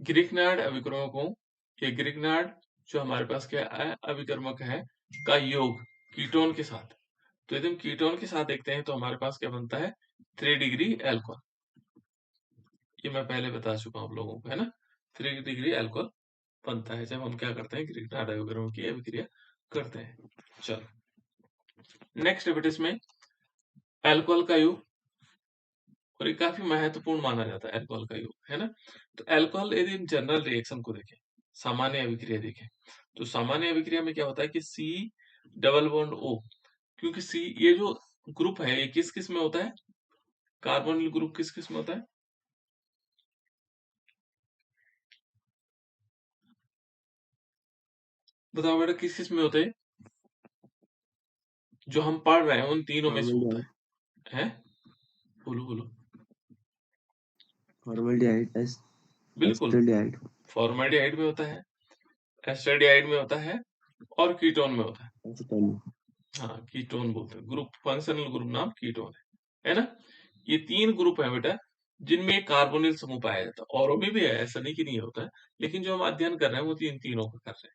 Grignard अभिकर्मकों ये Grignard जो हमारे पास क्या है अभिकर्मक है का योग कीटोन के साथ। तो यदि हम कीटोन के साथ देखते हैं तो हमारे पास क्या बनता है 3 डिग्री अल्कोहल। ये मैं पहले बता चुका हूँ आप लोगों को, है ना? 3 डिग्री अल्कोहल बनता है जब हम क्या करते हैं ग्रिग्नार्ड अभिकर्मक की अभिक्रिया करते हैं। चलो नेक्स्ट बेटा में अल्कोहल का योग, और ये काफी महत्वपूर्ण माना जाता है अल्कोहल का योग, है ना? तो अल्कोहल यदि हम जनरल रिएक्शन को देखें, सामान्य अभिक्रिया देखें, तो सामान्य अभिक्रिया में क्या होता है कि सी डबल बॉन्ड ओ, क्योंकि सी ये जो ग्रुप है ये किस किस में होता है, कार्बोनिल ग्रुप किस किस में होता है, बताओ बेटा किस किस में होता है, जो हम पढ़ रहे हैं उन तीनों में से होता है? बोलो बोलो। फॉर्मल्डिहाइड, बिल्कुल, एस्टल्डिहाइड। फॉर्मल्डिहाइड में होता है, एस्टल्डिहाइड में होता है और कीटोन में होता है। एसीटोन। हाँ कीटोन बोलते हैं, ग्रुप फंक्शनल ग्रुप नाम कीटोन है ना? ये 3 ग्रुप है बेटा जिनमें कार्बोनिल समूह पाया जाता है, औरों में भी है, ऐसा नहीं कि नहीं होता है, लेकिन जो हम अध्ययन कर रहे हैं वो तीनों का कर रहे हैं।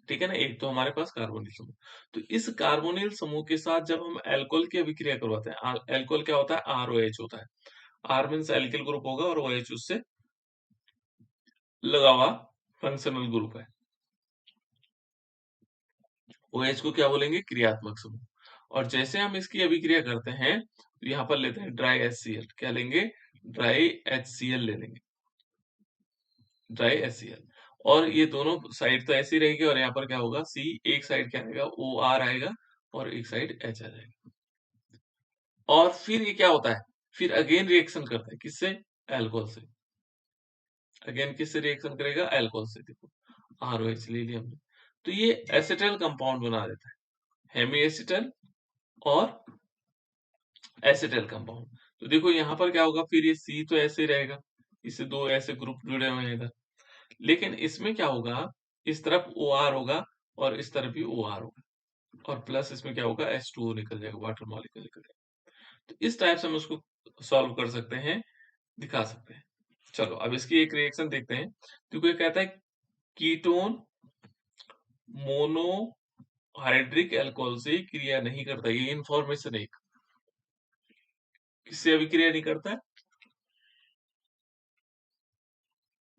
ठीक है ना? एक तो हमारे पास कार्बोनिल समूह, तो इस कार्बोनिल समूह के साथ जब हम अल्कोहल की अभिक्रिया करवाते हैं, अल्कोहल क्या होता है, आरओएच होता है। आर मीन्स एल्किल ग्रुप होगा और ओएच उससे लगा हुआ फंक्शनल ग्रुप है। ओएच को क्या बोलेंगे, क्रियात्मक समूह। और जैसे हम इसकी अभिक्रिया करते हैं तो यहाँ पर लेते हैं ड्राई HCl, क्या लेंगे, ड्राई HCl ले लेंगे, ड्राई HCl। और ये दोनों साइड तो ऐसी रहेगी और यहाँ पर क्या होगा, सी एक साइड क्या आएगा, ओ आर आएगा और एक साइड एच आ जाएगा। और फिर ये क्या होता है, फिर अगेन रिएक्शन करता है किससे, अल्कोहल से। अगेन किससे रिएक्शन करेगा, अल्कोहल से। देखो आरओएच ले लिया हमने, तो ये एसिटल कंपाउंड बना देता है, हेमी एसिटल और एसिटल कंपाउंड। तो देखो यहाँ पर क्या होगा, फिर ये सी तो ऐसे ही रहेगा, इससे दो ऐसे ग्रुप जुड़े हुए हैं इधर, लेकिन इसमें क्या होगा, इस तरफ ओ आर होगा और इस तरफ भी ओ आर होगा, और प्लस इसमें क्या होगा, H2O निकल जाएगा, वाटर मॉलिक्यूल निकल जाएगा। तो इस टाइप से हम उसको सॉल्व कर सकते हैं, दिखा सकते हैं। चलो अब इसकी एक रिएक्शन देखते हैं। तो कोई कहता है कीटोन मोनोहाइड्रिक अल्कोहल से क्रिया नहीं करता, ये इंफॉर्मेशन एक, किससे अभिक्रिया नहीं करता है,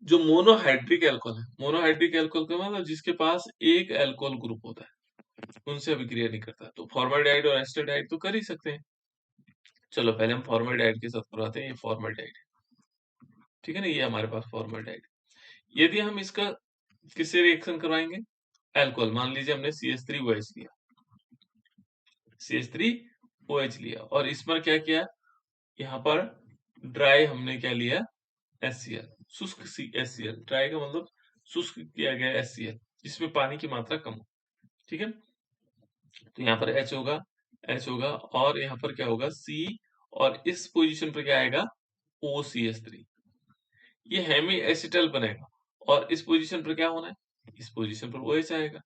जो मोनोहाइड्रिक अल्कोहल है। मोनोहाइड्रिक अल्कोहल का मतलब जिसके पास एक अल्कोहल ग्रुप होता है, उनसे अभिक्रिया नहीं करता। तो फॉर्मल्डिहाइड और एस्टल्डिहाइड तो कर ही सकते हैं। चलो पहले हम फॉर्मल्डिहाइड के साथ करवाते हैं, ये फॉर्मल्डिहाइड, ठीक है ना, ये हमारे पास फॉर्मल्डिहाइड। यदि हम इसका किससे रिएक्शन करवाएंगे, अल्कोहल, मान लीजिए हमने CH3OH लिया, CH3OH लिया और इस पर क्या किया, यहाँ पर ड्राई हमने क्या लिया, HCl, शुष्क HCl, ड्राई का मतलब शुष्क किया गया HCl जिसमें पानी की मात्रा कम हो, ठीक है। तो यहाँ पर H होगा और यहाँ पर क्या होगा, C, और इस पोजीशन पर क्या आएगा, OCH3, ये हेमी एसिटल बनेगा। और इस पोजीशन पर क्या होना है, इस पोजीशन पर OH आएगा,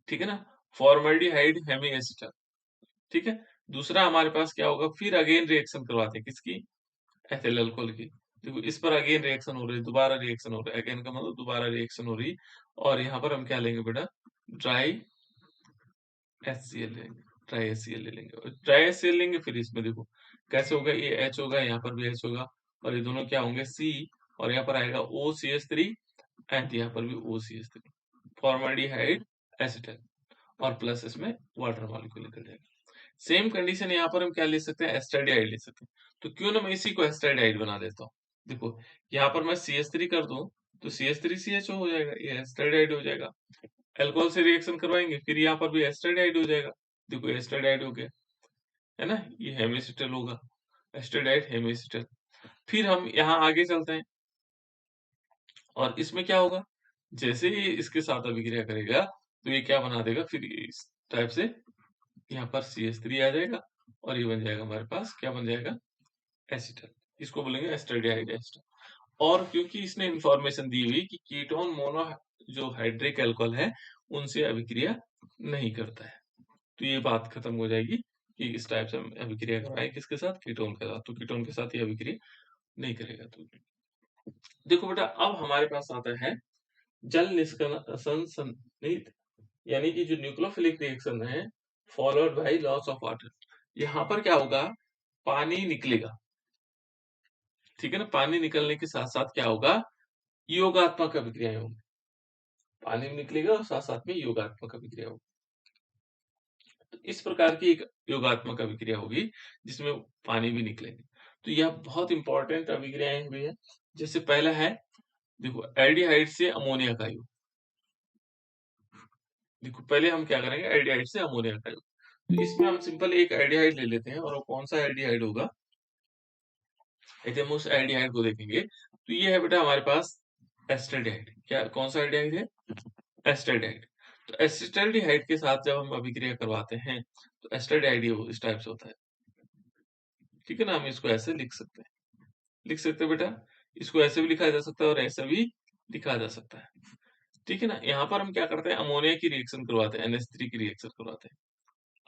ठीक है ना, फॉर्मल्डिहाइड हेमी एसिटल, ठीक है। दूसरा हमारे पास क्या होगा, फिर अगेन रिएक्शन करवाते हैं किसकी, एथिल अल्कोहल की। देखो इस पर अगेन रिएक्शन हो रही है, दोबारा रिएक्शन हो रहा है, अगेन का मतलब दोबारा रिएक्शन हो रही है। और यहाँ पर हम क्या लेंगे बेटा, ड्राई HCl लेंगे, ड्राई HCl ले लेंगे, और ड्राई HCl लेंगे, फिर इसमें देखो कैसे होगा, ये H होगा, यहाँ पर भी H होगा, और ये दोनों क्या होंगे, C, और यहाँ पर आएगा OCH3 एंड यहाँ पर भी OCH3, फॉर्मल्डिहाइड एसिटल, और प्लस इसमें वाटर मॉलिक्यूल निकल जाएगा। सेम कंडीशन यहाँ पर हम क्या ले सकते हैं, एस्टल्डिहाइड ले सकते हैं। तो क्यों ना मैं इसी को एस्टल्डिहाइड बना देता हूँ। देखो यहाँ पर मैं CH3 कर दूं तो CH3CHO हो जाएगा, ये एस्टल्डिहाइड हो जाएगा। अल्कोहल से रिएक्शन करवाएंगे, फिर यहाँ पर भी एस्टल्डिहाइड हो जाएगा। देखो एस्टल्डिहाइड हो गया, है ना, ये हेमिसिटल होगा, एस्टल्डिहाइड हेमिसिटल। फिर हम यहाँ आगे चलते हैं और इसमें क्या होगा, जैसे ही इसके साथ अभिक्रिया करेगा तो ये क्या बना देगा, फिर इस टाइप से यहाँ पर CH3 आ जाएगा और ये बन जाएगा हमारे पास, क्या बन जाएगा, एसिटल। इसको बोलेंगे एस्टल्डिहाइड एस्टर। और क्योंकि इसने इंफॉर्मेशन दी हुई कि कीटोन मोनो जो हाइड्रिक अल्कोहल है उनसे अभिक्रिया नहीं करता है, तो ये बात खत्म हो जाएगी कि इस टाइप से हम अभिक्रिया करवाएं किसके साथ, कीटोन के साथ। तो कीटोन के साथ ये अभिक्रिया नहीं करेगा। तो देखो बेटा, अब हमारे पास आता है जल निष्कासन संहित, यानी कि जो न्यूक्लियोफिलिक रिएक्शन है followed by loss of water. यहाँ पर क्या होगा, पानी निकलेगा, ठीक है ना। पानी निकलने के साथ साथ क्या होगा, योगात्मक अभिक्रियाएं होंगी। पानी भी निकलेगा और साथ साथ में योगात्मक अभिक्रिया होगी। तो इस प्रकार की एक योगात्मक अभिक्रिया होगी जिसमें पानी भी निकलेंगे। तो यह बहुत इंपॉर्टेंट अभिक्रियाएं हुई है। जैसे पहला है, देखो एल्डिहाइड से अमोनिया का योग। देखो पहले हम क्या करेंगे, एल्डिहाइड से अमोनिया का योग। तो इसमें हम सिंपल एक एल्डिहाइड ले लेते हैं, और वो कौन सा एल्डिहाइड होगा, ऐसे हम उस एल्डिहाइड को देखेंगे। तो ये है बेटा हमारे पास एस्टल्डिहाइड। क्या, कौन सा एल्डिहाइड है, एस्टल्डिहाइड। तो एसिटाल्डिहाइड के साथ जब हम अभिक्रिया करवाते हैं तो एस्टल्डिहाइड ये इस टाइप से होता है, ठीक है ना। हम इसको ऐसे लिख सकते हैं, लिख सकते हैं बेटा। इसको ऐसे भी लिखा जा सकता है और ऐसे भी लिखा जा सकता है, ठीक है ना। यहाँ पर हम क्या करते हैं, अमोनिया की रिएक्शन करवाते हैं, NH3 की रिएक्शन करवाते हैं।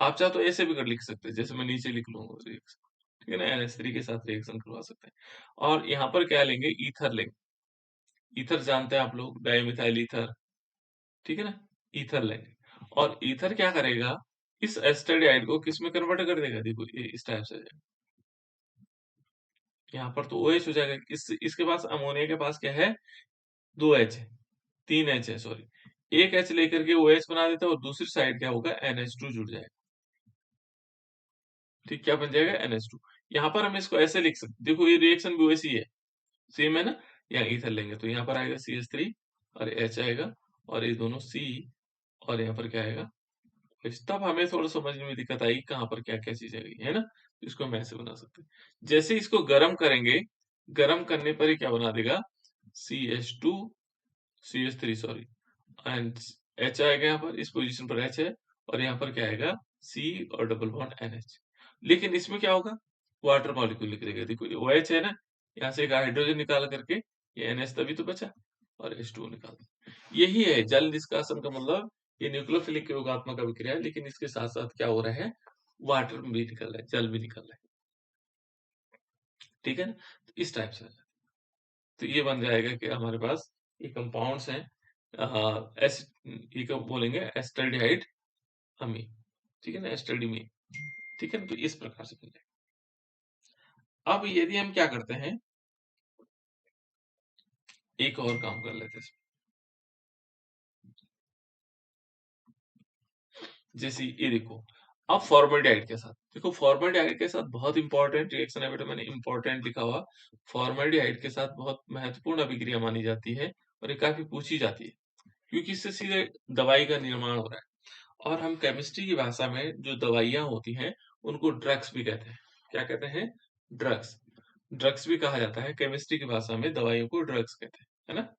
आप चाहो तो ऐसे भी कर लिख सकते हैं, जैसे मैं नीचे लिख लूंगा रिएक्शन, ठीक है ना। NH3 के साथ रिएक्शन करवा सकते हैं। और यहाँ पर क्या लेंगे, ईथर लेंगे। ईथर जानते हैं आप लोग, डाइमिथाइल ईथर, ठीक है ना। ईथर लेंगे, और ईथर क्या करेगा, इस एस्टल्डिहाइड को किस में कन्वर्ट कर देगा, देखो ये इस टाइप से। यहाँ पर तो OH हो जाएगा। इसके पास, अमोनिया के पास क्या है, 2 H है, 3 H है सॉरी। एक H लेकर के OH बना देता है, और दूसरी साइड क्या होगा, NH2 जुड़ जाएगा। ठीक, क्या बन जाएगा, NH2। यहाँ पर हम इसको ऐसे लिख सकते, देखो ये रिएक्शन भी वैसी है, सेम है ना। यहाँ ईथर लेंगे तो यहाँ पर आएगा CH3 और H आएगा, और ये दोनों C, और यहाँ पर क्या आएगा, तब हमें थोड़ा समझने में दिक्कत आई कहाँ पर क्या क्या चीज आई है ना। तो इसको हम ऐसे बना सकते हैं। जैसे इसको गर्म करेंगे, गर्म करने पर ये क्या बना देगा, CH2 CH3 sorry, and H आएगा, यहाँ पर इस पोजीशन पर H है, और यहाँ पर क्या आएगा, C और डबल बॉन्ड NH। लेकिन इसमें क्या होगा, वाटर मॉलिक्यूल निकलेगा। देखो ये OH है ना, यहाँ से एक हाइड्रोजन निकाल करके ये NH तभी तो बचा, और H2 निकाल दिया। यही है जल निष्कासन का मतलब। ये न्यूक्लियोफिलिक योगात्मक अभिक्रिया है, लेकिन इसके साथ साथ क्या हो रहा है, वाटर भी निकल रहा है, जल भी निकल रहा है, ठीक है ना। तो इस टाइप से तो ये बन जाएगा कि हमारे पास ये कंपाउंड्स हैं, एस ये क्या बोलेंगे, एस्टल्डिहाइड अमीन, ठीक है ना, एस्टल्डिमीन, ठीक है ना। तो इस प्रकार से बन जाएगा। अब यदि हम क्या करते हैं, एक और काम कर लेते हैं इसमें। जैसे ये देखो, अब फॉर्मल्डिहाइड के साथ, देखो फॉर्मल्डिहाइड के साथ बहुत इंपॉर्टेंट रिएक्शन है बेटा, मैंने इंपॉर्टेंट लिखा हुआ। फॉर्मल्डिहाइड के साथ बहुत महत्वपूर्ण अभिक्रिया मानी जाती है, और ये काफी पूछी जाती है, क्योंकि इससे सीधे दवाई का निर्माण हो रहा है। और हम केमिस्ट्री की भाषा में जो दवाइयां होती हैं उनको ड्रग्स भी कहते हैं। क्या कहते हैं, ड्रग्स। ड्रग्स भी कहा जाता है, केमिस्ट्री की भाषा में दवाइयों को ड्रग्स कहते हैं, है ना।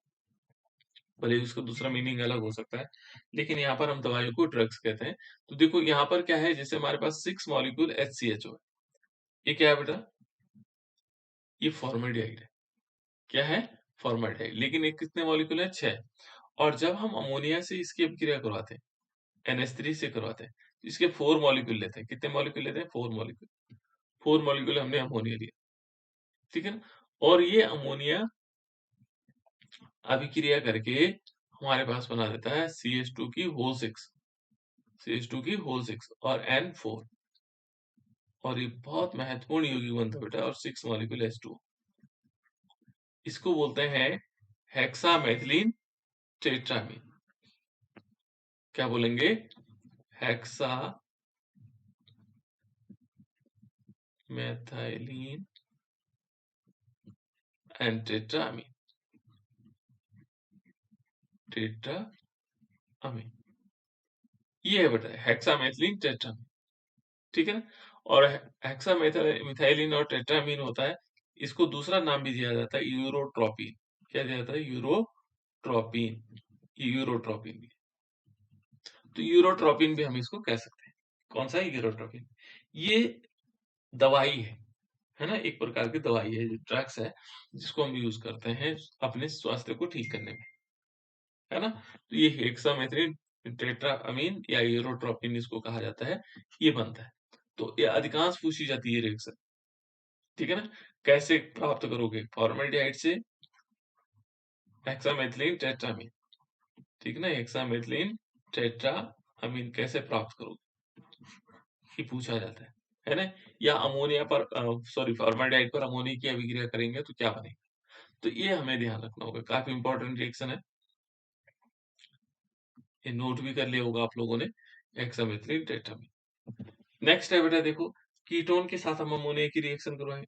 भले ही उसका दूसरा मीनिंग अलग हो सकता है, लेकिन यहाँ पर हम दवाइयों को ड्रग्स कहते हैं। तो देखो यहाँ पर क्या है, जैसे हमारे पास 6 मॉलिक्यूल HCHO है, ये क्या है बेटा, ये फॉर्मल्डिहाइड है। क्या है, फॉर्मल्डिहाइड। लेकिन ये कितने मॉलिक्यूल है, 6। और जब हम अमोनिया से इसकी अभिक्रिया करवाते हैं, NH3 से करवाते हैं, तो इसके 4 मॉलिक्यूल लेते हैं। कितने मॉलिक्यूल लेते हैं, 4 मॉलिक्यूल। 4 मॉलिक्यूल हमने अमोनिया लिया, ठीक है ना। और ये अमोनिया अभिक्रिया करके हमारे पास बना देता है CH2 की होल 6, CH2 की होल 6 और N4। और ये बहुत महत्वपूर्ण यौगिक बनता है बेटा, और 6 मॉलिक्यूल H2। इसको बोलते हैं हेक्सामेथिलीन टेट्रामीन। क्या बोलेंगे, हेक्सा मेथाइलीन एंड टेट्रामीन, टेट्रामीन। ये है बेटा हेक्सामेथिलीन टेट्रामीन, ठीक है ना। और हेक्सा मिथाइलिन और टेट्रामीन होता है, इसको दूसरा नाम भी दिया जाता है यूरोट्रोपिन। क्या दिया जाता है, यूरोट्रोपिन, यूरोट्रोपिन भी। तो यूरोट्रोपिन भी हम इसको कह सकते हैं। कौन सा है, यूरोट्रोपिन। ये दवाई है ना, एक प्रकार की दवाई है, ड्रग्स है, जिसको हम यूज करते हैं अपने स्वास्थ्य को ठीक करने में, है ना। तो ये हेक्सामेथ्रिन टेट्रामीन या यूरोट्रोपिन इसको कहा जाता है, ये बनता है। तो ये अधिकांश पूछी जाती है रिएक्शन, ठीक है ना। कैसे प्राप्त करोगे? फॉर्मल्डिहाइड से हेक्सामेथिलीन टेट्रामीन, ठीक ना? हेक्सामेथिलीन टेट्रामीन कैसे प्राप्त करोगे, ये पूछा जाता है ना? या अमोनिया पर सॉरी फॉर्मल्डिहाइड पर अमोनिया की अभिक्रिया करेंगे तो क्या बनेगा? तो ये हमें ध्यान रखना होगा, काफी इंपॉर्टेंट रिएक्शन है, ये नोट भी कर लिया होगा आप लोगों ने, हेक्सामेथिलीन टेट्रामीन। नेक्स्ट है बेटा देखो, कीटोन के साथ हम अमोनिया की रिएक्शन करवाएंगे,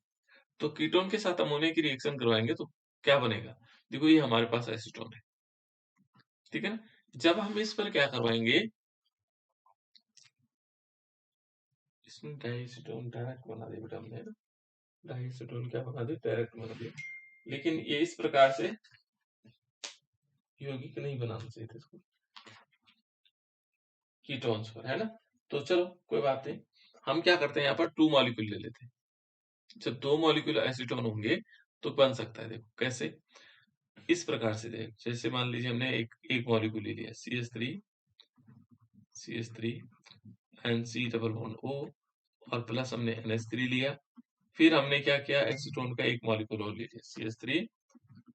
तो कीटोन के साथ अमोनिया की रिएक्शन करवाएंगे तो क्या बनेगा? देखो ये हमारे पास एसीटोन है, ठीक है ना? जब हम इस पर क्या करवाएंगे, इसमें डाइएसीटोन डायरेक्ट बना दिया बेटा हमने, डाइएसीटोन क्या बना दिया, डायरेक्ट बना दिया, लेकिन ये इस प्रकार से यौगिक नहीं बनाना चाहिए था इसको, कीटोन्स पर, है ना? तो चलो कोई बात नहीं, हम क्या करते हैं यहाँ पर 2 मॉलिक्यूल ले लेते हैं। जब 2 मॉलिक्यूल एसीटोन होंगे तो बन सकता है, देखो कैसे, इस प्रकार से देख, जैसे मान लीजिए हमने एक मॉलिक्यूल ले लिया CH3 and C double bond O और प्लस हमने NH3 लिया, फिर हमने क्या किया, एसीटोन का एक मॉलिक्यूल और ले लिया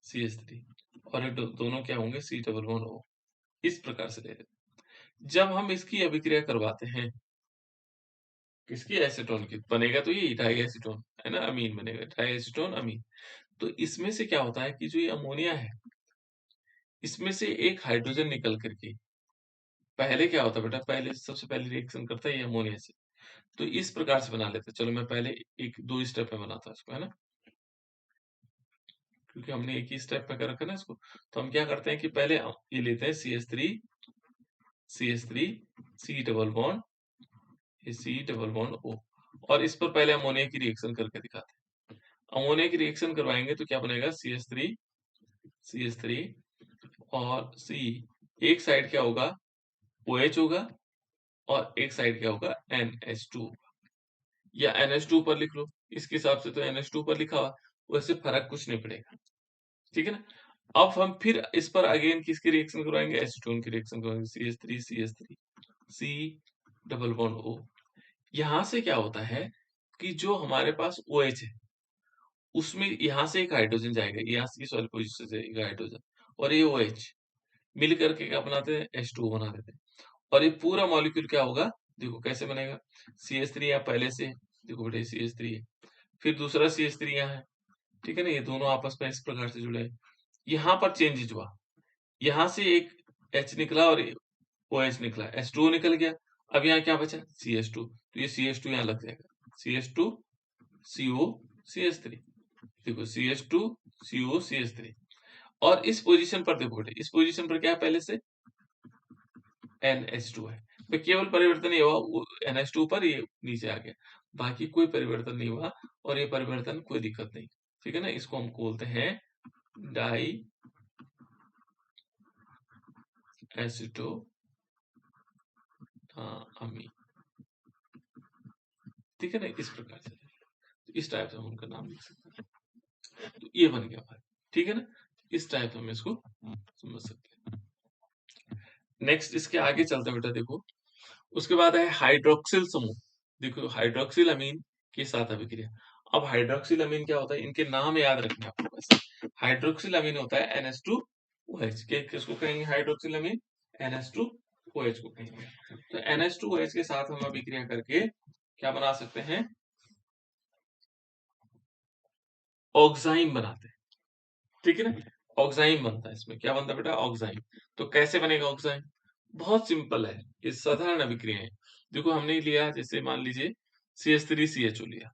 CH3 और ये दोनों क्या होंगे, C डबल बॉन्ड O, इस प्रकार से ले लेते। जब हम इसकी अभिक्रिया करवाते हैं, किसकी, एसीटोन की, बनेगा तो ये डाई एसीटोन, है ना? अमीन बनेगा, डाई एसीटोन अमीन। तो इसमें से क्या होता है कि जो ये अमोनिया है, इसमें से एक हाइड्रोजन निकल करके, पहले क्या होता है बेटा, पहले सबसे पहले रिएक्शन करता है ये अमोनिया से, तो इस प्रकार से बना लेते हैं। चलो मैं पहले एक 2 स्टेप में बनाता हूँ इसको, है ना? क्योंकि हमने एक ही स्टेप में कर रखा है ना इसको, तो हम क्या करते हैं कि पहले ये लेते हैं CH3 C डबल बॉन्ड, ये C डबल बॉन्ड O, और इस पर पहले अमोनिया की रिएक्शन करके दिखाते हैं। अमोनिया की रिएक्शन करवाएंगे तो क्या बनेगा, CH3 और C, एक साइड क्या होगा, OH होगा और एक साइड क्या होगा, NH2 होगा, या NH2 पर लिख लो, इसके हिसाब से तो NH2 पर लिखा हुआ, वैसे फर्क कुछ नहीं पड़ेगा, ठीक है ना? अब हम फिर इस पर अगेन किसकी रिएक्शन करवाएंगे, एसीटोन की रिएक्शन करवाएंगे, CH3 C double bond O। यहाँ से क्या होता है कि जो हमारे पास OH है, उसमें यहाँ से एक हाइड्रोजन जाएगा, यहाँ से इस वाली पोजीशन से जाएगा हाइड्रोजन, और ये OH मिल करके क्या बनाते हैं, H2O बना देते हैं, और ये पूरा मॉलिक्यूल क्या होगा, देखो कैसे बनेगा, CH3 यहाँ पहले से, देखो बेटे CH3 है, फिर दूसरा CH3 यहाँ है, ठीक है ना? ये दोनों आपस में इस प्रकार से जुड़े हैं, यहाँ पर चेंजेज हुआ, यहाँ से एक H निकला और OH निकला, H2O निकल गया, अब यहाँ क्या बचा, CH2, तो ये CH2 यहाँ लग जाएगा, CH2 CO CH3, देखो CH2 CO CH3, और इस पोजीशन पर देखो बेटे, इस पोजीशन पर क्या है, पहले से NH2 है, तो केवल परिवर्तन ये हुआ, NH2 पर ये नीचे आ गया, बाकी कोई परिवर्तन नहीं हुआ, और ये परिवर्तन कोई दिक्कत नहीं, ठीक है ना? इसको हम बोलते हैं डाई एसिटो अमीन, ठीक है ना? इस प्रकार से, तो इस टाइप से हम उनका नाम लिख सकते हैं, तो ये बन गया भाई, ठीक है ना? इस टाइप से हम इसको समझ सकते हैं। नेक्स्ट इसके आगे चलते बेटा, देखो उसके बाद है हाइड्रोक्सिल समूह, देखो हाइड्रोक्सिल अमीन के साथ अभिक्रिया। अब हाइड्रोक्सिल अमीन क्या होता है, इनके नाम याद रखने आपको, बस हाइड्रोक्सिल अमीन होता है NH2OH के, किसको कहेंगे हाइड्रोक्सिल अमीन, NH2OH को कहेंगे। तो NH2OH के साथ हम अभिक्रिया करके क्या बना सकते हैं, ऑक्साइन बनाते हैं, ठीक है ना? ऑक्साइन बनता है, इसमें क्या बनता है बेटा, ऑक्साइन। तो कैसे बनेगा ऑक्साइन, बहुत सिंपल है, ये साधारण अभिक्रिया है। देखो हमने लिया, जैसे मान लीजिए CH3CHO लिया,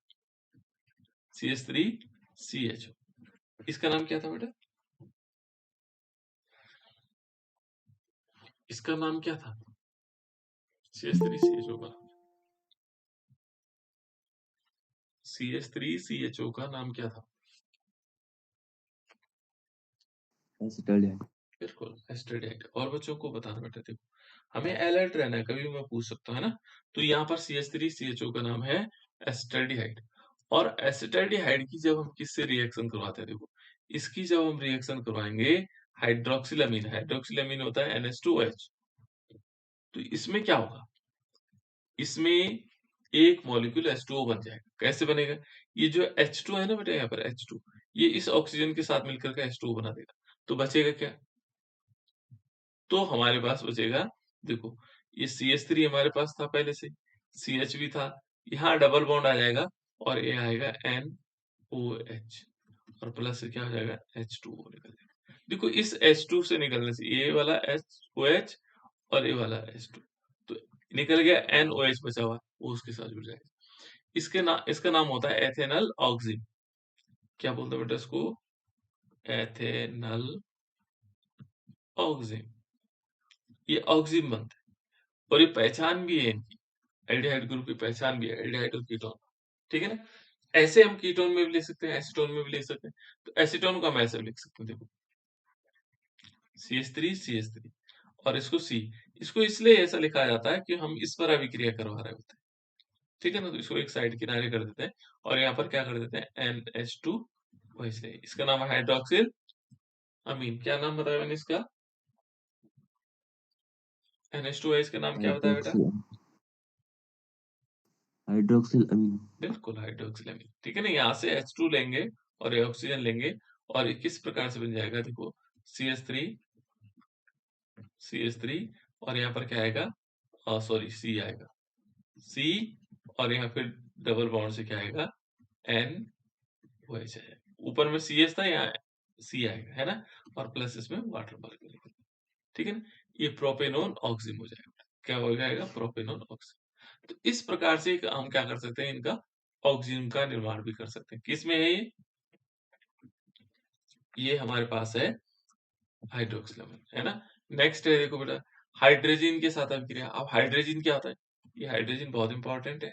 CH3CHO, इसका नाम क्या था बेटा, इसका नाम क्या था, CH3CHO का, CH3CHO का नाम क्या था, एसिटाल्डिहाइड, बिल्कुल एस्टरडाइट। और बच्चों को बताना बेटा, देखो हमें अलर्ट रहना है, कभी भी मैं पूछ सकता हूँ, है ना? तो यहाँ पर CH3CHO का नाम है एस्टरडाइड, और एसिटाल्डिहाइड की जब हम किससे रिएक्शन करवाते हैं, देखो इसकी जब हम रिएक्शन करवाएंगे हाइड्रोक्सिलामीन, हाइड्रोक्सिलामीन होता है NH2OH, तो इसमें क्या होगा, इसमें एक मॉलिक्यूल H2O बन जाएगा, कैसे बनेगा, ये जो H2 है ना बेटा, यहाँ पर H2, ये इस ऑक्सीजन के साथ मिलकर के H2 बना देगा। तो बचेगा क्या? तो हमारे पास बचेगा, देखो ये CH3 हमारे पास था पहले से, CH भी था, यहाँ डबल बॉन्ड आ जाएगा और ये आएगा NOH और प्लस से क्या हो जाएगा, H2O निकल जाएगा। देखो इस H2 से निकलने से ये वाला HOH और ये वाला H2 तो निकल गया, NOH बचा हुआ वो उसके साथ जुड़ जाएगा। इसका नाम होता है एथेनल ऑक्सिन। क्या बोलते हैं बेटा इसको? Ethanal auxin. ये ऑक्सिन बनता है और ये पहचान भी है इनकी, एल्डिहाइड ग्रुप की पहचान भी है, एल्डिहाइड और कीटोन। ठीक है ना? ऐसे हम कीटोन में भी ले सकते हैं, एसीटोन में भी ले सकते हैं। तो एसीटोन को हम ऐसे लिख सकते हैं, देखो CH3 और इसको C। इसको इसलिए ऐसा लिखा जाता है कि हम इस पर अभिक्रिया करवा रहे होते हैं। ठीक है ना? तो इसको एक साइड किनारे कर देते हैं और यहाँ पर क्या कर देते हैं, NH2। वैसे इसका नाम है हाइड्रोक्सिल अमीन। क्या नाम बताया मैंने इसका? NH2 है, इसका नाम क्या बताया बेटा? हाइड्रोक्सिल हाइड्रोक्सिल अमीन। बिल्कुल हाइड्रोक्सिल अमीन। ठीक है ना? यहाँ से H2 लेंगे और ये ऑक्सीजन लेंगे और ये किस प्रकार से बन जाएगा, देखो CH3 CH3 और यहाँ पर क्या आएगा, सॉरी C आएगा, C और यहाँ फिर डबल बॉन्ड से क्या आएगा, N OH आएगा। ऊपर में CH था, यहाँ C आएगा, है ना? और प्लस इसमें वाटर मॉलिक्यूल। ठीक है ना? ये प्रोपेनॉन ऑक्सिन हो जाएगा। क्या हो जाएगा, प्रोपेनॉन ऑक्सिन। तो इस प्रकार से हम क्या कर सकते हैं, इनका ऑक्सीजन का निर्माण भी कर सकते हैं। किसमें है ये हमारे पास है हाइड्रोक्सिल अमीन, है ना? नेक्स्ट है, देखो बेटा हाइड्रोजन के साथ अभिक्रिया। अब हाइड्रोजन क्या होता है? ये हाइड्रोजन बहुत इंपॉर्टेंट है।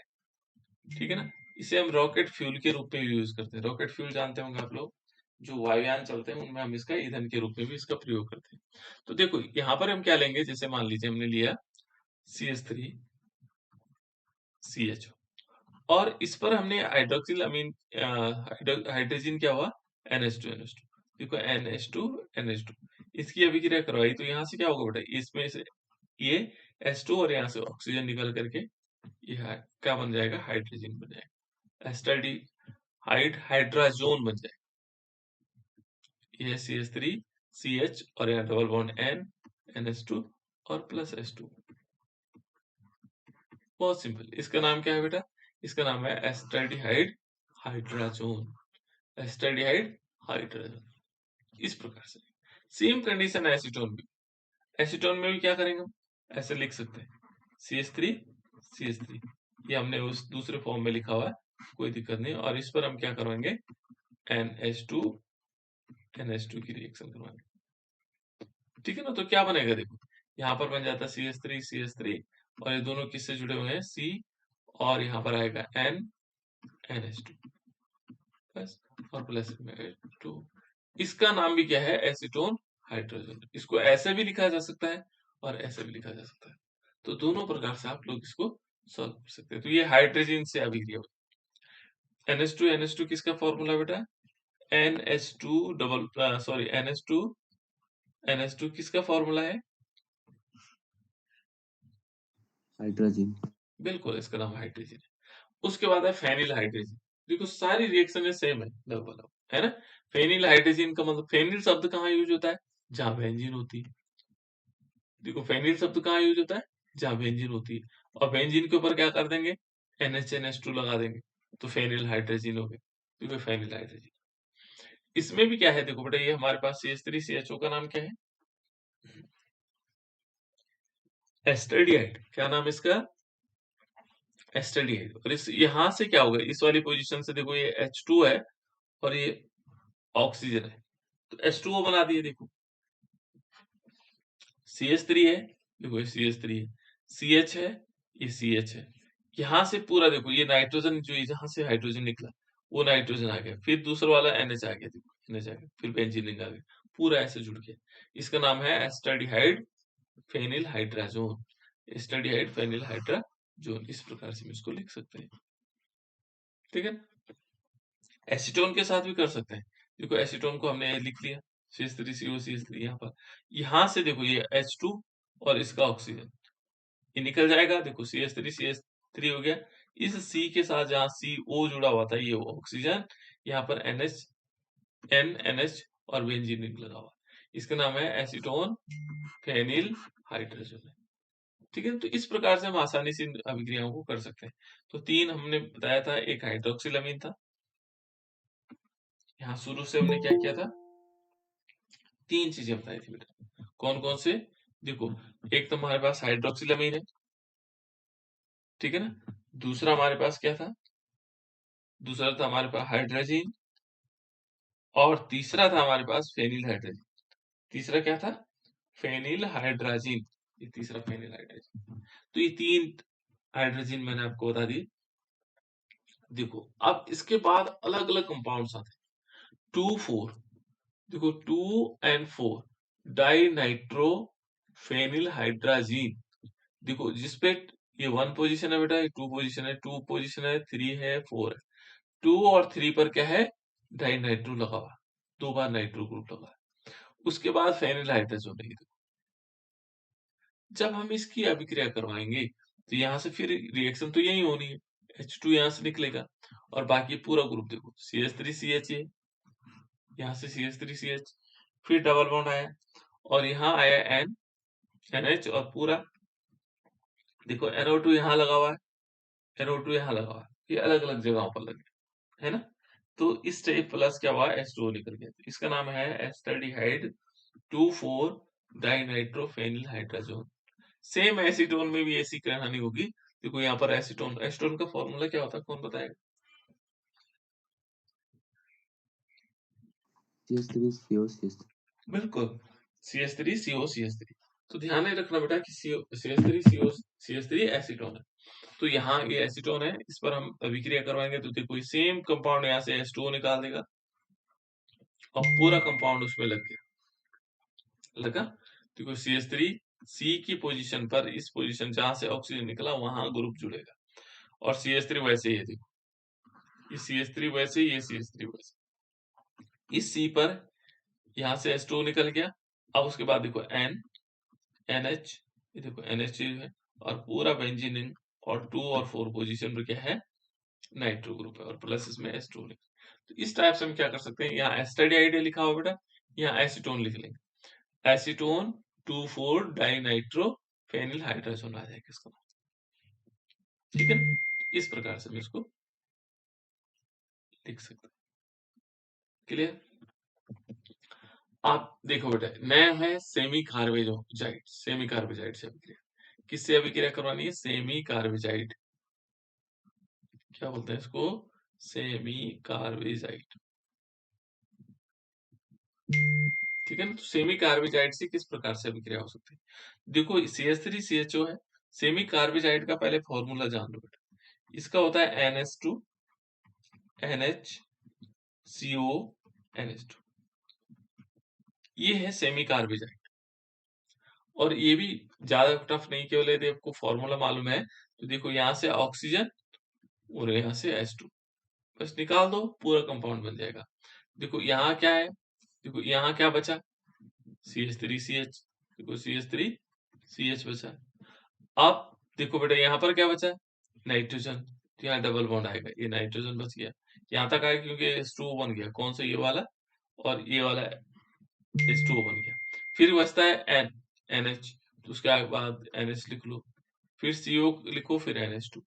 ठीक है ना? इसे हम रॉकेट फ्यूल के रूप में यूज करते हैं। रॉकेट फ्यूल जानते होंगे आप लोग, जो वायुयान चलते हैं उनमें हम इसका ईंधन के रूप में भी इसका प्रयोग करते हैं। तो देखो यहाँ पर हम क्या लेंगे, जैसे मान लीजिए हमने लिया CH3 CH और इस पर हमने हाइड्रोक्सिल अमीन हाइड्रोजन क्या हुआ, NH2 देखो NH2 इसकी अभिक्रिया करवाई तो यहाँ से क्या होगा बेटा, इसमें से ये H2 और यहाँ से ऑक्सीजन निकल करके ये क्या बन जाएगा, हाइड्रोजन बन जाएगा, एस्टर्डी हाइड्राजोन बन जाएगा। ये CH3 CH और यहाँ डबल बॉन्ड N NH2 और प्लस H2। बहुत सिंपल। इसका नाम क्या है बेटा? इसका नाम है एस्टर्डिहाइड हाइड्राजोन। एस्टर्डिहाइड हाइड्रोजन। इस प्रकार से सेम कंडीशन है एसीटोन भी। एसीटोन में भी क्या करेंगे हम, ऐसे लिख सकते हैं CH3 ये हमने उस दूसरे फॉर्म में लिखा हुआ है, कोई दिक्कत नहीं। और इस पर हम क्या करवाएंगे, NH2 NH2 की रिएक्शन करवाएंगे। ठीक है ना? तो क्या बनेगा, देखो यहाँ पर बन जाता है CH3 और ये दोनों किससे जुड़े हुए हैं, C और यहाँ पर आएगा N NH2 बस और प्लस में 2। इसका नाम भी क्या है, एसीटोन हाइड्रोजन। इसको ऐसे भी लिखा जा सकता है और ऐसे भी लिखा जा सकता है। तो दोनों प्रकार से आप लोग इसको सॉल्व कर सकते हैं। तो ये हाइड्रोजन से अभिक्रिया होती है। NH2 किसका फॉर्मूला बेटा, NH2 डबल सॉरी NH2 किसका फॉर्मूला है, हाइड्रोजन। बिल्कुल इसका नाम हाइड्रोजन है। उसके बाद है फेनिल हाइड्रोजन। देखो सारी रिएक्शन सेम है, लगभग, है ना? फेनिल हाइड्रोजन का मतलब, फेनिल शब्द कहाँ यूज होता है, जहां बेंजीन होती है। देखो फेनिल शब्द कहाँ यूज होता है, जहां बेंजीन होती है। और बेंजीन के ऊपर क्या कर देंगे, NHNH2 लगा देंगे, तो फेनिल हाइड्रोजन हो गए। देखो फेनिल हाइड्रोजन। इसमें भी क्या है, देखो बेटा ये हमारे पास CH3CHO का नाम क्या है, एस्टर्डिहाइड। क्या नाम है इसका, एस्टर्डिहाइड। और इस यहाँ से क्या होगा, इस वाली पोजीशन से देखो ये H2 है और ये ऑक्सीजन है, तो H2O बना दिए। देखो CH3 है, देखो ये CH3 है, CH है, ये CH है। यहाँ से पूरा देखो ये नाइट्रोजन जो जहां से हाइड्रोजन निकला वो नाइट्रोजन आ गया, फिर दूसरा वाला NH आ गया, देखो NH आ गया, फिर बेंजीन रिंग आ गया, पूरा ऐसे जुड़ गया। इसका नाम है एस्टर्डिहाइड फेनिल हाइड्राजोन। एस्टर्डिहाइड फेनिल हाइड्राजोन, इस प्रकार से हम इसको लिख सकते हैं। ठीक है? एसीटोन के साथ भी कर सकते हैं। देखो एसीटोन को हमने लिख लिया CH3COCH3 यहाँ पर। यहाँ से देखो ये H2 और इसका ऑक्सीजन ये निकल जाएगा, देखो CH3 हो गया, इस सी के साथ जहाँ CO जुड़ा हुआ था ये ऑक्सीजन, यहाँ पर NH और बेंजीन रिंग लगा हुआ है। इसका नाम है एसीटोन फेनिल हाइड्रोजन। ठीक है, तो इस प्रकार से हम आसानी से इन अभिक्रियाओं को कर सकते हैं। तो 3 हमने बताया था, एक हाइड्रोक्सिल अमीन था। यहाँ शुरू से हमने क्या किया था, 3 चीजें बताई थी बेटा। कौन-कौन से? देखो, एक तो हमारे पास हाइड्रोक्सिल अमीन है, ठीक है ना? दूसरा हमारे पास क्या था? दूसरा था हमारे पास हाइड्रोजन, और तीसरा था हमारे पास फेनिल हाइड्रोजन। तीसरा क्या था? Phenyl hydrogen. ये तीसरा फेनिल हाइड्रोजन। तो ये 3 हाइड्रोजन मैंने आपको बता दिए। देखो, अब इसके बाद अलग-अलग कंपाउंड्स आते हैं। 2, 4, देखो 2 and 4 di nitro phenyl hydrazine. देखो जिस पे ये 1 पोजीशन है बेटा, ये 2 पोजीशन है, 2 पोजीशन है, 3 है, 4 है। 2 और 3 पर क्या है? डाई नाइट्रो लगा हुआ है, 2 बार नाइट्रो ग्रुप लगा है। उसके बाद फेनिल हाइड्रोजन है। जब हम इसकी अभिक्रिया करवाएंगे तो यहाँ से फिर रिएक्शन तो यही होनी है, H2 यहाँ से निकलेगा, और बाकी पूरा ग्रुप देखो CH3CH है, यहाँ से CH3CH, फिर डबल बॉन्ड आया, और यहाँ आया NH, और पूरा देखो NO2 यहाँ लगा हुआ है, NO2 यहाँ लगा हुआ है, ये अलग अलग जगहों पर लगे, है ना? तो इस टाइप प्लस क्या हुआ, H2O निकल गया। तो इसका नाम है acetaldehyde 2,4 dinitrophenyl hydrogen. Same acetone में भी ऐसी कहानी होगी। देखो यहाँ पर एसीटोन, एसीटोन का फॉर्मूला क्या होता है, कौन बताएगा? CH3CO CH3। बिल्कुल, CH3CO CH3। तो ध्यान में रखना बेटा कि CH3CO CH3 एसीटोन है। तो यहाँ ये एसीटोन है, इस पर हम अभिक्रिया करवाएंगे तो देखो ये सेम कंपाउंड यहाँ से H2O निकाल देगा, और पूरा कंपाउंड उसमें लग गया, लगा। देखो CH3 C की पोजीशन पर, इस पोजीशन जहां से ऑक्सीजन निकला वहां ग्रुप जुड़ेगा, और CH3 वैसे ही है। देखो ये CH3 वैसे ही, ये CH3 वैसे। इस C पर यहाँ से H2O निकल गया। अब उसके बाद देखो NH, ये देखो NH है, और पूरा बेंजीन रिंग, और 2 और 4 पोजीशन पर क्या है? नाइट्रो ग्रुप है, और प्लस इसमें H2O लिखा। तो इस टाइप से हम क्या कर सकते हैं, यहाँ एस्टडीहाइड लिखा हुआ बेटा, यहाँ एसीटोन लिख लेंगे। एसीटोन 2,4 डाइनाइट्रो फेनिल हाइड्रोजन आ जाएगा इसका, ठीक है ना? इस प्रकार से हम इसको लिख सकते हैं। क्लियर? आप देखो बेटा, नया है सेमी कार्बेजोजाइड, सेमी कार्बेजाइड से अभिक्रिया, किससे अभिक्रिया करवानी है? सेमी कार्बेजाइड, क्या बोलते हैं इसको? सेमी कार्बेजाइड, ठीक है ना? तो सेमी कार्बेजाइड से किस प्रकार से अभिक्रिया हो सकती है? देखो CH3CHO है, सेमी कार्बेजाइड का पहले फॉर्मूला जान लो बेटा। इसका होता है NH2 NHCO NH2, ये है सेमी कार्बेजाइड। और ये भी ज्यादा टफ नहीं, केवल यदि आपको फॉर्मूला मालूम है तो देखो यहाँ से ऑक्सीजन और यहाँ से H2, बस निकाल दो, पूरा कंपाउंड बन जाएगा। देखो यहाँ क्या है, देखो यहाँ क्या बचा? CH3CH, देखो CH3CH बचा। अब देखो बेटा यहाँ पर क्या बचा? नाइट्रोजन, तो यहाँ डबल बॉन्ड आएगा, ये नाइट्रोजन बच गया। यहाँ तक आएगा क्योंकि H2O बन गया, कौन सा? ये वाला, और ये वाला H2O बन गया। फिर बचता है NH, तो उसके बाद NH लिख लो, फिर CO लिखो, फिर NH2,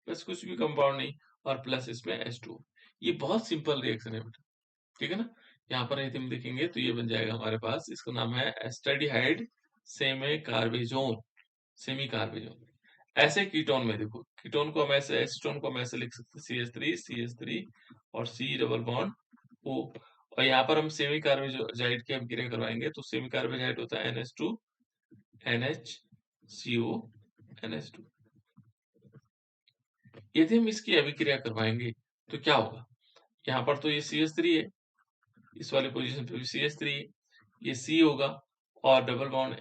बस कुछ भी कंपाउंड नहीं, और प्लस इसमें H2O। ये बहुत सिंपल रिएक्शन है बेटा, ठीक है ना? यहाँ पर यदि हम देखेंगे तो ये बन जाएगा हमारे पास, इसका नाम है एस्टडीहाइड सेमी कार्बेजोन, सेमी कार्बेजोन। ऐसे कीटोन में देखो, कीटोन को हम ऐसे, एसीटोन को हम ऐसे लिख सकते हैं CH3 और C डबल बॉन्ड O, और यहाँ पर हम सेमी कार्बेजाइड की अभिक्रिया करवाएंगे तो सेमी कार्बेजाइड होता है NH2 NHCO NH2। यदि हम इसकी अभिक्रिया करवाएंगे तो क्या होगा? यहाँ पर तो ये CH3 है, इस वाले पोजीशन पे भी CH3 है, ये C होगा, और डबल बॉन्ड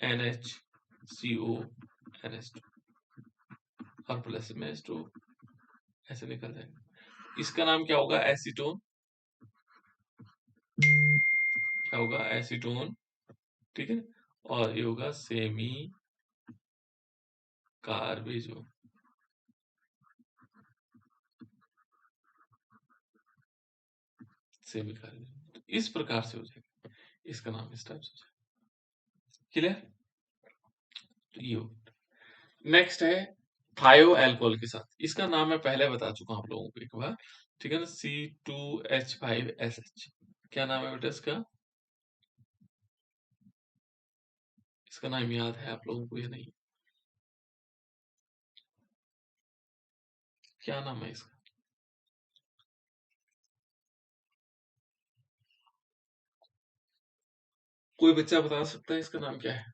NHCO NH2, और प्लस में H2 ऐसे निकल जाएगा। इसका नाम क्या होगा? एसीटोन, क्या होगा? एसीटोन, ठीक है। और ये होगा सेमी कार्बेजोन, से भी कार्य, तो इस प्रकार से हो जाएगा, इसका नाम इस टाइप से हो जाएगा। क्लियर? तो ये हो। नेक्स्ट है थायो अल्कोहल के साथ, इसका नाम मैं पहले बता चुका हूँ आप लोगों को एक बार, ठीक है ना, C2H5SH। क्या नाम है बेटा इसका? इसका नाम याद है आप लोगों को या नहीं? क्या नाम है इसका? कोई बच्चा बता सकता है इसका नाम क्या है?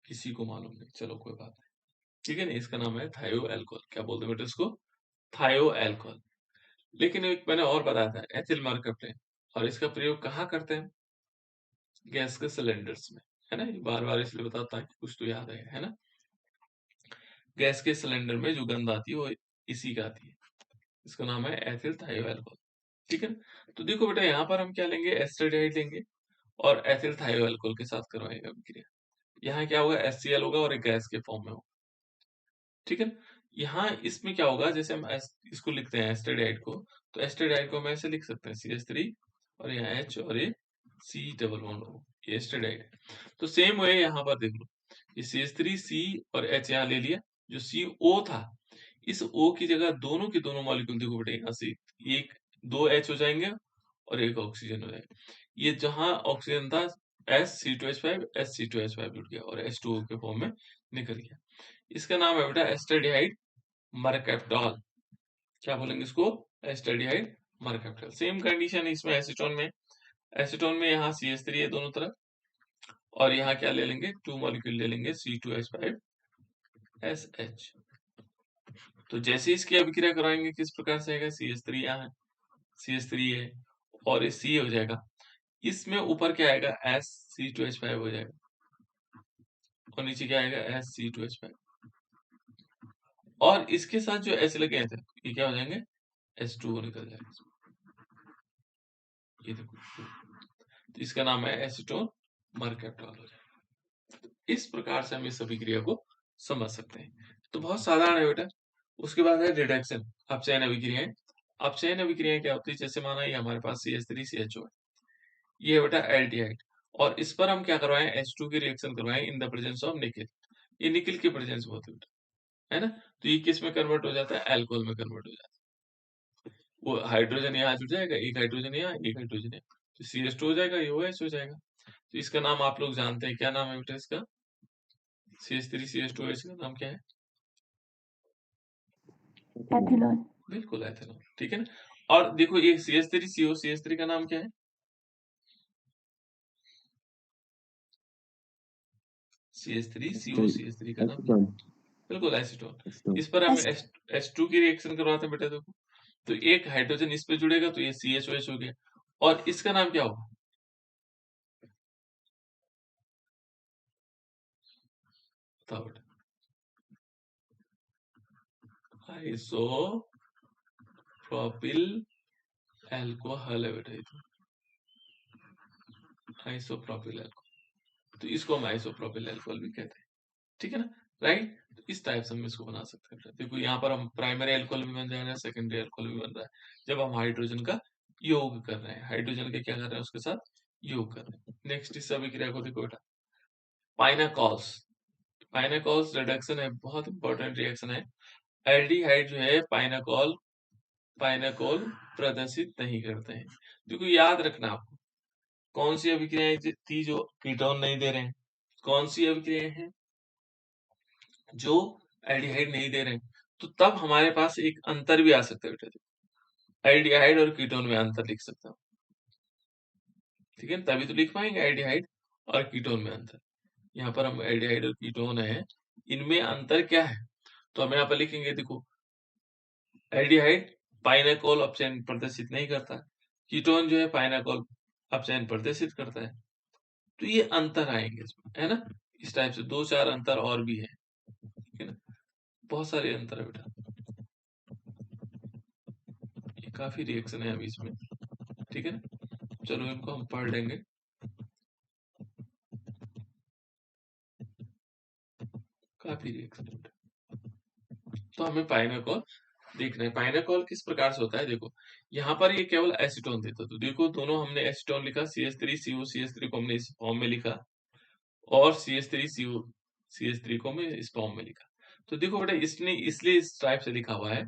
किसी को मालूम नहीं, चलो कोई बात नहीं, ठीक है ना, इसका नाम है थायो अल्कोहल। क्या बोलते हैं बेटा इसको? थायो अल्कोहल। लेकिन एक मैंने और बताया था, एथिल मरकप्टेन, और इसका प्रयोग कहाँ करते हैं? गैस के सिलेंडर्स में, है ना, बार बार इसलिए बताता है कि कुछ तो याद है ना। गैस के सिलेंडर में जो गंध आती है वो इसी का आती है, इसका नाम है एथिल थायो अल्कोहल, ठीक है ना। तो देखो बेटा यहाँ पर हम क्या लेंगे, एस्टरडाइड लेंगे और एथिल थायो अल्कोहल के साथ करवाएगा अभिक्रिया। यहाँ क्या होगा, HCl होगा और एक गैस के फॉर्म में होगा, ठीक है ना। यहाँ इसमें क्या होगा, जैसे हम इसको लिखते हैं एस्टरडाइड को, तो एस्टरडाइड को हम ऐसे लिख सकते हैं CH3 और यहाँ H और ये C डबल बॉन्ड O, ये एस्टरडाइड है। तो सेम वे यहाँ पर देख लो, ये CH3 C और H यहाँ ले लिया, जो CO था, इस O की जगह दोनों के दोनों मॉलिक्यूल देखो बेटा, यहाँ से एक 2 H हो जाएंगे और एक ऑक्सीजन हो जाएगा। ये जहां ऑक्सीजन था SC2H5 SC2H5 जुड़ गया और H2O के फॉर्म में निकल गया। इसका नाम है बेटा एस्टरडिहाइड मरकैप्टॉल। क्या बोलेंगे इसको? एस्टरडिहाइड मरकैप्टॉल। सेम कंडीशन है इसमें एसीटोन में, एसीटोन में यहाँ CH3 है दोनों तरफ, और यहाँ क्या ले लेंगे, 2 मॉलिक्यूल ले लेंगे C2H5SH। तो जैसे इसकी अभिक्रिया कराएंगे किस प्रकार से आएगा, CH3 यहाँ है, CH3 है और ये C हो जाएगा, इसमें ऊपर क्या आएगा, SC2H5 हो जाएगा और नीचे क्या आएगा, SC2H5, और इसके साथ जो H लगे थे ये क्या हो जाएंगे, H2O निकल जाएगा, ये देखो, तो इसका नाम है एसीटोन मरकैप्टॉल हो जाएगा। इस प्रकार से हम इस अभिक्रिया को समझ सकते हैं, तो बहुत साधारण है बेटा। उसके बाद है रिडक्शन, अपचयन अभिक्रियाएं। अपचयन अभिक्रियाएं क्या होती है, जैसे माना ये हमारे पास CH3CHO है, ये है बेटा एल्डिहाइड, और इस पर हम क्या करवाएं, H2 की रिएक्शन करवाएं in the presence of nickel, ये निकेल के प्रेजेंस में होती है ना, तो ये किस में कन्वर्ट हो जाता है, अल्कोहल में कन्वर्ट हो जाता है। वो हाइड्रोजन यहाँ जुड़ जाएगा, एक हाइड्रोजन यहाँ, एक हाइड्रोजन यहाँ, तो CH2 हो जाएगा, ये OH हो जाएगा। तो इसका नाम आप लोग जानते हैं, क्या नाम है बेटा इसका, CH3CH2H का नाम क्या है? एथिलॉल। बिल्कुल एथेनॉल, ठीक है ना। और देखो ये CH3CO, CH3 का नाम क्या है, CH3CO, CH3 का नाम एसीटोन बिल्कुल एसीटोन। एसीटोन इस पर हम H2 की रिएक्शन करवाते हैं बेटा, देखो तो एक हाइड्रोजन इस पे जुड़ेगा तो ये CHOH हो गया, और इसका नाम क्या होगा, बताओ बेटा, आइसोप्रोपिल अल्कोहल है बेटा, ये तो आइसोप्रोपिल अल्कोहल, तो इसको हम आइसोप्रोपिल अल्कोहल भी कहते हैं, ठीक है ना, राइट। तो इस टाइप से हम इसको बना सकते हैं। देखो यहाँ पर हम प्राइमरी अल्कोहल भी बन जाएगा, सेकेंडरी अल्कोहल भी बन रहा है, जब हम हाइड्रोजन का योग कर रहे हैं, हाइड्रोजन के क्या कर रहे हैं, उसके साथ योग कर रहे हैं। नेक्स्ट इस अभिक्रिया को देखो बेटा, पाइनाकॉल्स। पाइनाकॉल्स रिडक्शन है, बहुत इंपॉर्टेंट रिएक्शन है। एल्डिहाइड जो है पाइनाकॉल, पाइनाकॉल प्रदर्शित नहीं करते हैं। देखो याद रखना आपको, कौन सी अभिक्रियाएं थी जो कीटोन नहीं दे रहे हैं, कौन सी अभिक्रियाएं हैं जो एल्डिहाइड नहीं दे रहे हैं, तो तब हमारे पास एक अंतर भी आ सकता है बेटा, एल्डिहाइड और कीटोन में अंतर लिख सकता हूँ, ठीक है, तभी तो लिख पाएंगे एल्डिहाइड और कीटोन में अंतर। यहाँ पर हम एल्डिहाइड और कीटोन है, इनमें अंतर क्या है, तो हम यहाँ पर लिखेंगे, देखो एल्डिहाइड पाइनाकोल अपचयन प्रदर्शित नहीं करता, कीटोन जो है पाइनाकोल अपचयन प्रदर्शित करता है, तो ये अंतर आएंगे इसमें, है ना। इस टाइप से 2-4 अंतर और भी है, ठीक है ना, बहुत सारे अंतर है बेटा, ये काफी रिएक्शन है अभी इसमें, ठीक है ना, चलो इनको हम पढ़ लेंगे। काफी रिएक्शन है बेटा, तो हमें पाइनाकोल देखना है। पाइनाकोल किस प्रकार से होता है, देखो यहाँ पर ये केवल एसीटोन देता है, तो देखो दोनों हमने एसीटोन लिखा, CH3CO को हमने इस फॉर्म में लिखा, और CH3CO CH3 को हमने इस फॉर्म में लिखा। तो देखो बेटा इसने इसलिए इस टाइप से लिखा हुआ है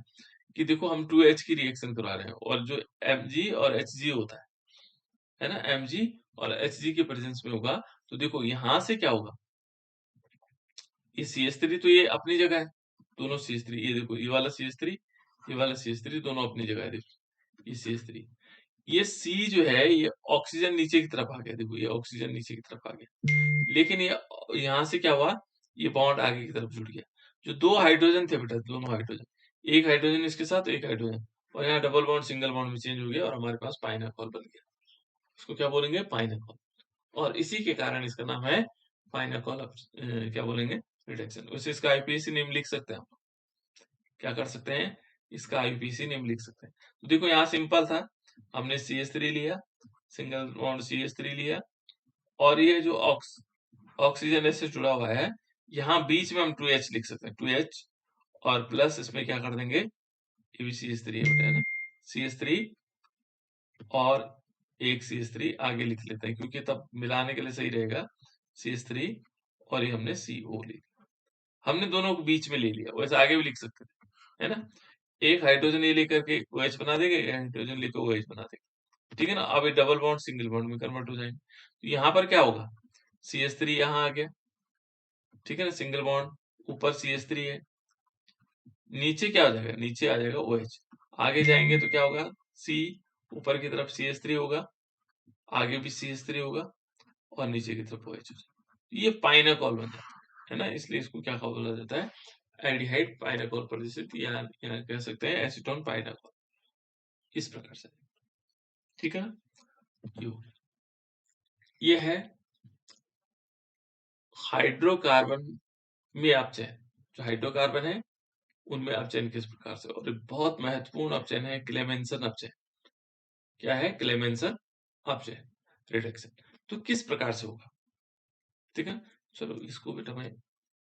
कि देखो हम 2H की रिएक्शन करवा रहे हैं, और जो Mg और Hg होता है ना, Mg और Hg के प्रेजेंस में होगा, तो देखो यहाँ से क्या होगा, ये CH3 तो ये अपनी जगह है, दोनों CH3, ये देखो ये वाला CH3, ये वाला CH3 दोनों अपनी जगह है, देखो ये CH3, ये C जो है ये ऑक्सीजन नीचे की तरफ आ गया, देखो ये ऑक्सीजन नीचे की तरफ आ गया, लेकिन ये यहाँ से क्या हुआ, ये बॉन्ड आगे की तरफ जुड़ गया। जो दो हाइड्रोजन थे बेटा, दोनों हाइड्रोजन, एक हाइड्रोजन इसके साथ, एक हाइड्रोजन, और यहाँ डबल बॉन्ड सिंगल बॉन्ड में चेंज हो गया, और हमारे पास पाइनाकोल बन गया। इसको क्या बोलेंगे, पाइनाकोल। और इसी के कारण इसका नाम है पाइनाकोल क्या बोलेंगे, रिडक्शन। वैसे इसका आईपीएसी नेम लिख सकते हैं हम, क्या कर सकते हैं, इसका आईपीसी नेम लिख सकते हैं। तो देखो यहाँ सिंपल था, हमने CH3 लिया, सिंगल बॉन्ड CH3 लिया, और ये जो ऑक्सीजन से जुड़ा हुआ है, यहाँ बीच में हम 2H लिख सकते हैं, 2H, और प्लस इसमें क्या कर देंगे, ये भी CH3 है बेटा, है ना, CH3, और एक CH3 आगे लिख लेते हैं, क्योंकि तब मिलाने के लिए सही रहेगा, CH3, और ये हमने CO लिखा, हमने दोनों को बीच में ले लिया, वैसे आगे भी लिख सकते थे, है ना, एक हाइड्रोजन ये लेकर के OH बना देंगे, एक हाइड्रोजन लेकर OH बना देंगे, ठीक है ना। अब ये डबल बॉन्ड सिंगल बॉन्ड में कन्वर्ट हो जाएंगे, तो यहाँ पर क्या होगा, CH3 यहाँ आ गया, ठीक है ना, सिंगल बॉन्ड, ऊपर CH3 है, नीचे क्या हो जाएगा, नीचे आ जाएगा OH, आगे जाएंगे तो क्या होगा, C, ऊपर की तरफ CH3 होगा, आगे भी CH3 होगा, और नीचे की तरफ OH हो जाएगा। ये पाइनाकोल बन जाता है ना, इसलिए इसको क्या बोला जाता है, एल्डिहाइड पाइनाकोल परिस्थिति, या कह सकते हैं एसीटोन पाइनाकोल, इस प्रकार से, ठीक है ना। ये है हाइड्रोकार्बन में अपचयन, जो हाइड्रोकार्बन है उनमें अपचयन किस प्रकार से, और एक बहुत महत्वपूर्ण अपचयन है क्लेमेंसन अपचयन। क्या है, क्लेमेंसन अपचयन रिडक्शन। तो किस प्रकार से होगा, ठीक है, चलो इसको बेटा मैं